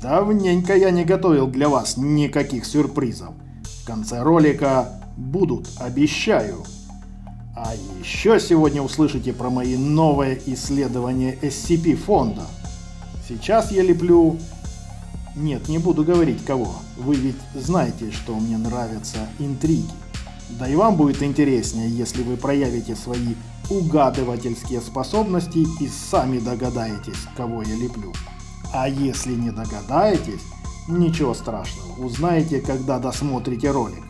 Давненько я не готовил для вас никаких сюрпризов. В конце ролика будут, обещаю. А еще сегодня услышите про мои новые исследования SCP фонда. Сейчас я леплю... Нет, не буду говорить кого. Вы ведь знаете, что мне нравятся интриги. Да и вам будет интереснее, если вы проявите свои угадывательские способности и сами догадаетесь, кого я леплю. А если не догадаетесь, ничего страшного, узнаете, когда досмотрите ролик.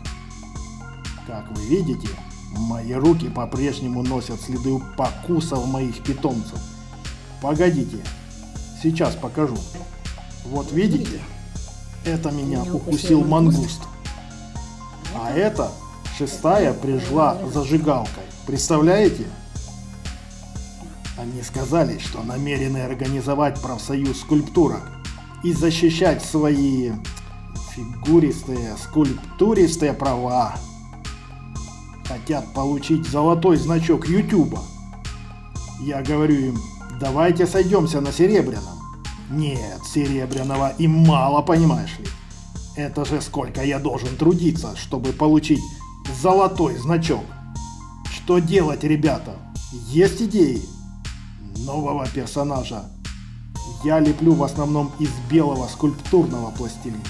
Как вы видите, мои руки по-прежнему носят следы покусов моих питомцев. Погодите, сейчас покажу. Вот видите, это меня укусил мангуст. А это шестая прижгла зажигалкой. Представляете? Они сказали, что намерены организовать профсоюз скульптурок и защищать свои скульптуристые права. Хотят получить золотой значок Ютуба. Я говорю им, давайте сойдемся на серебряном. Нет, серебряного им мало, понимаешь ли. Это же сколько я должен трудиться, чтобы получить золотой значок. Что делать, ребята? Есть идеи? Нового персонажа я леплю в основном из белого скульптурного пластилина.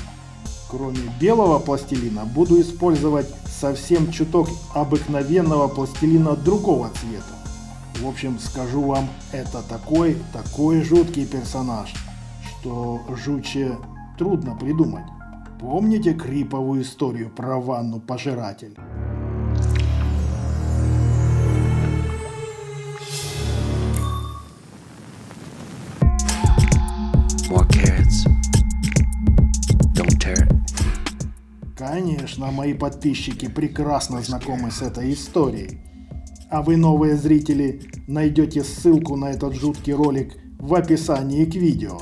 Кроме белого пластилина буду использовать совсем чуток обыкновенного пластилина другого цвета. В общем, скажу вам, это такой жуткий персонаж, что жутче трудно придумать. Помните криповую историю про ванну-пожиратель? More carrots. Don't tear it. Конечно, мои подписчики прекрасно знакомы с этой историей. А вы, новые зрители, найдете ссылку на этот жуткий ролик в описании к видео.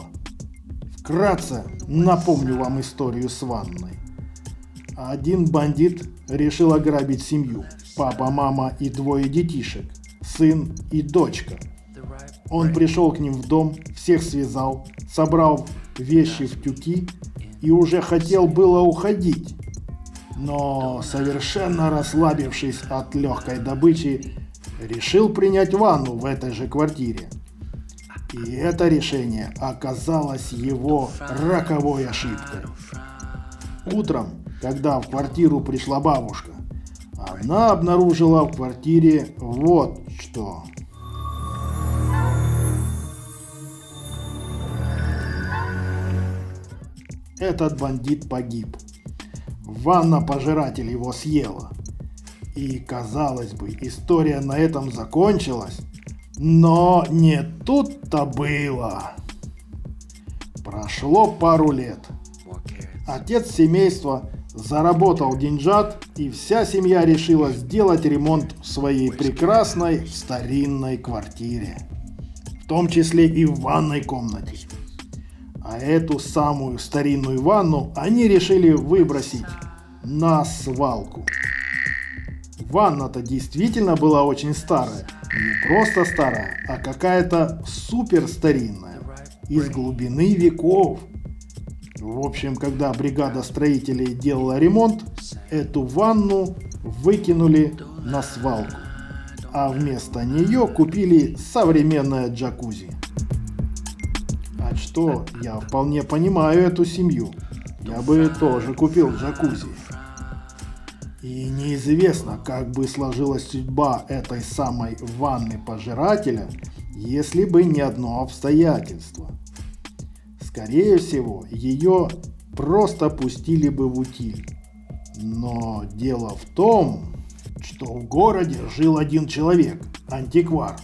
Вкратце напомню вам историю с ванной. Один бандит решил ограбить семью. Папа, мама и двое детишек. Сын и дочка. Он пришел к ним в дом, всех связал, собрал вещи в тюки и уже хотел было уходить. Но, совершенно расслабившись от легкой добычи, решил принять ванну в этой же квартире. И это решение оказалось его роковой ошибкой. Утром, когда в квартиру пришла бабушка, она обнаружила в квартире вот что. Этот бандит погиб. Ванна-пожиратель его съела. И, казалось бы, история на этом закончилась. Но не тут-то было. Прошло пару лет. Отец семейства заработал деньжат, и вся семья решила сделать ремонт в своей прекрасной старинной квартире. В том числе и в ванной комнате. А эту самую старинную ванну они решили выбросить на свалку. Ванна-то действительно была очень старая. Не просто старая, а какая-то супер старинная. Из глубины веков. В общем, когда бригада строителей делала ремонт, эту ванну выкинули на свалку. А вместо нее купили современное джакузи. А что, я вполне понимаю эту семью. Я бы тоже купил джакузи. И неизвестно, как бы сложилась судьба этой самой ванны-пожирателя, если бы не одно обстоятельство. Скорее всего, ее просто пустили бы в утиль. Но дело в том, что в городе жил один человек, антиквар.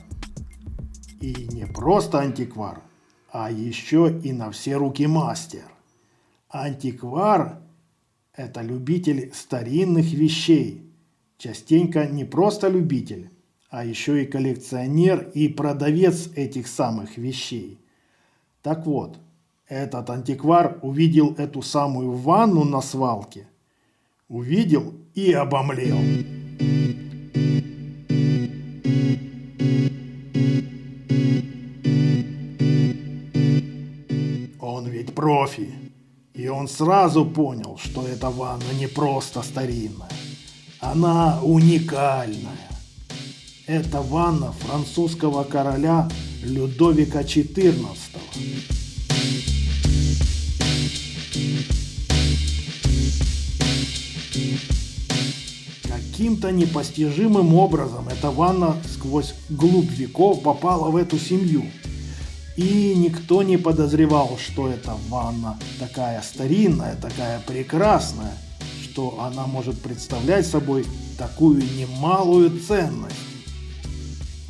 И не просто антиквар, а еще и на все руки мастер. Антиквар – это любитель старинных вещей. Частенько не просто любитель, а еще и коллекционер и продавец этих самых вещей. Так вот, этот антиквар увидел эту самую ванну на свалке. Увидел и обомлел. Он ведь профи. И он сразу понял, что эта ванна не просто старинная. Она уникальная. Это ванна французского короля Людовика XIV. Каким-то непостижимым образом эта ванна сквозь глубь веков попала в эту семью. И никто не подозревал, что эта ванна такая старинная, такая прекрасная, что она может представлять собой такую немалую ценность.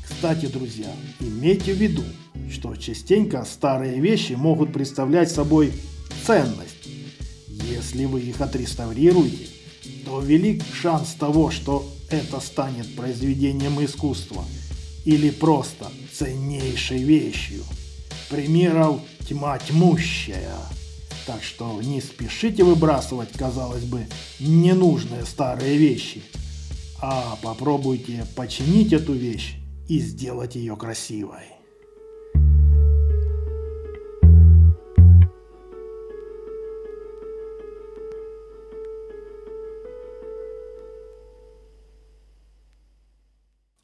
Кстати, друзья, имейте в виду, что частенько старые вещи могут представлять собой ценность. Если вы их отреставрируете, то велик шанс того, что это станет произведением искусства или просто ценнейшей вещью. Примеров тьма тьмущая. Так что не спешите выбрасывать, казалось бы, ненужные старые вещи, а попробуйте починить эту вещь и сделать ее красивой.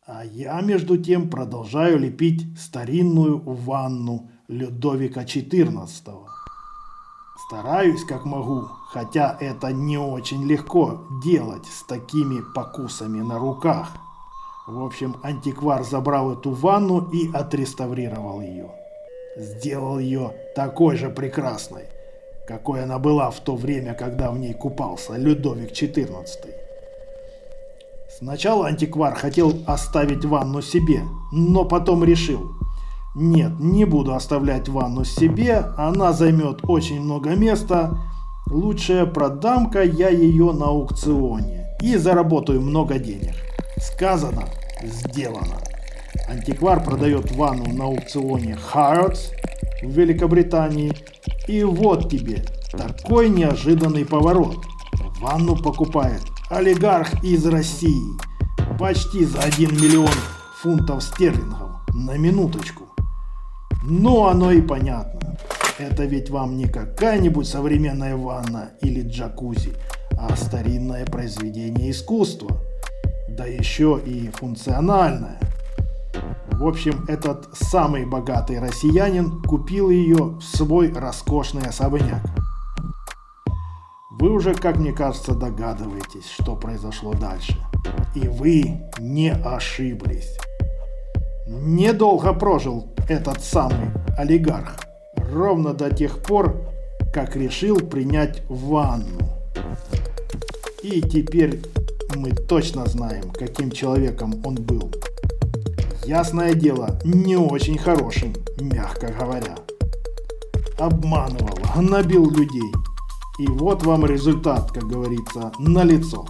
А я, между тем, продолжаю лепить старинную ванну Людовика XIV. Стараюсь как могу, хотя это не очень легко делать с такими покусами на руках. В общем, антиквар забрал эту ванну и отреставрировал ее. Сделал ее такой же прекрасной, какой она была в то время, когда в ней купался Людовик XIV. Сначала антиквар хотел оставить ванну себе, но потом решил: нет, не буду оставлять ванну себе, она займет очень много места, лучше продам-ка я ее на аукционе и заработаю много денег. Сказано, сделано. Антиквар продает ванну на аукционе Harrods в Великобритании, и вот тебе такой неожиданный поворот. Ванну покупает олигарх из России почти за 1 миллион фунтов стерлингов, на минуточку. Ну, оно и понятно. Это ведь вам не какая-нибудь современная ванна или джакузи, а старинное произведение искусства. Да еще и функциональное. В общем, этот самый богатый россиянин купил ее в свой роскошный особняк. Вы уже, как мне кажется, догадываетесь, что произошло дальше. И вы не ошиблись. Недолго прожил этот самый олигарх, ровно до тех пор, как решил принять ванну. И теперь мы точно знаем, каким человеком он был. Ясное дело, не очень хорошим, мягко говоря. Обманывал, гнобил людей. И вот вам результат, как говорится, налицо.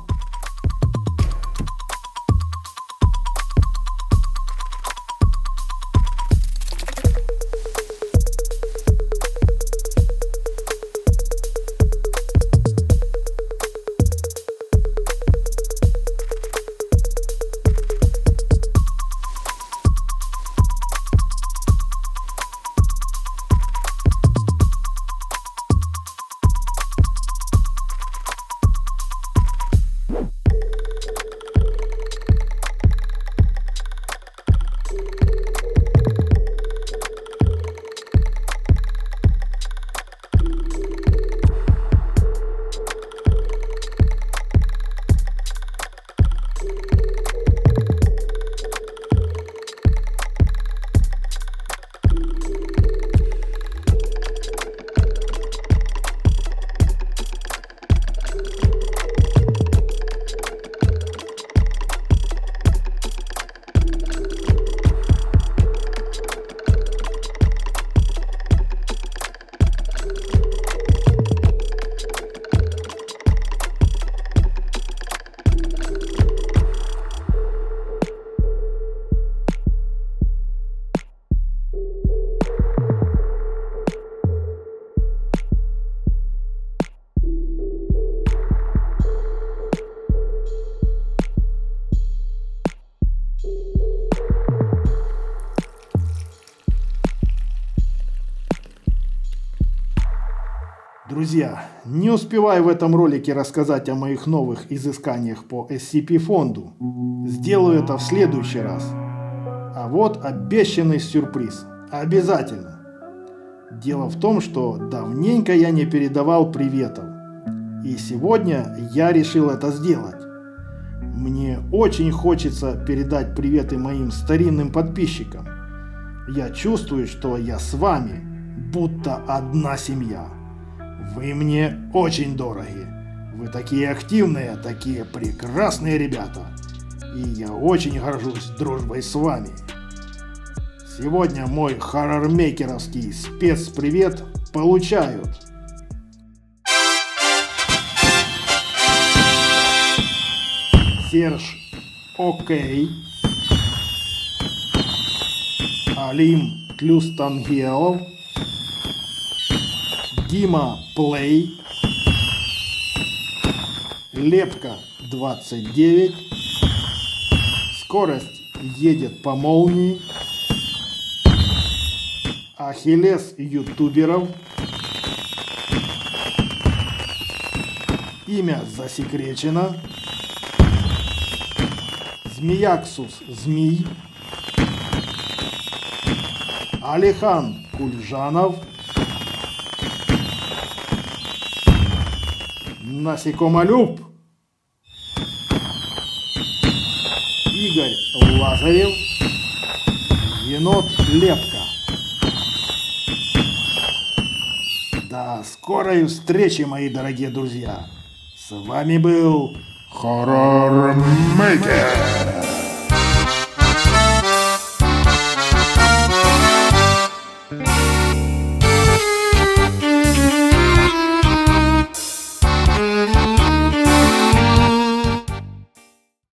Друзья, не успеваю в этом ролике рассказать о моих новых изысканиях по SCP-фонду. Сделаю это в следующий раз. А вот обещанный сюрприз. Обязательно. Дело в том, что давненько я не передавал приветов. И сегодня я решил это сделать. Мне очень хочется передать приветы моим старинным подписчикам. Я чувствую, что я с вами, будто одна семья. Вы мне очень дороги. Вы такие активные, такие прекрасные ребята. И я очень горжусь дружбой с вами. Сегодня мой хоррор-мейкеровский спецпривет получают Серж Окей, Алим Тлюстангелов, Дима Плей, Лепка 29, Скорость едет по молнии, Ахиллес ютуберов, Имя засекречено, Змеяксус Змий, Алихан Кульжанов, Насекомолюб, Игорь Лазарев, Енот Лепка. До скорой встречи, мои дорогие друзья. С вами был Хоррор Мейкер.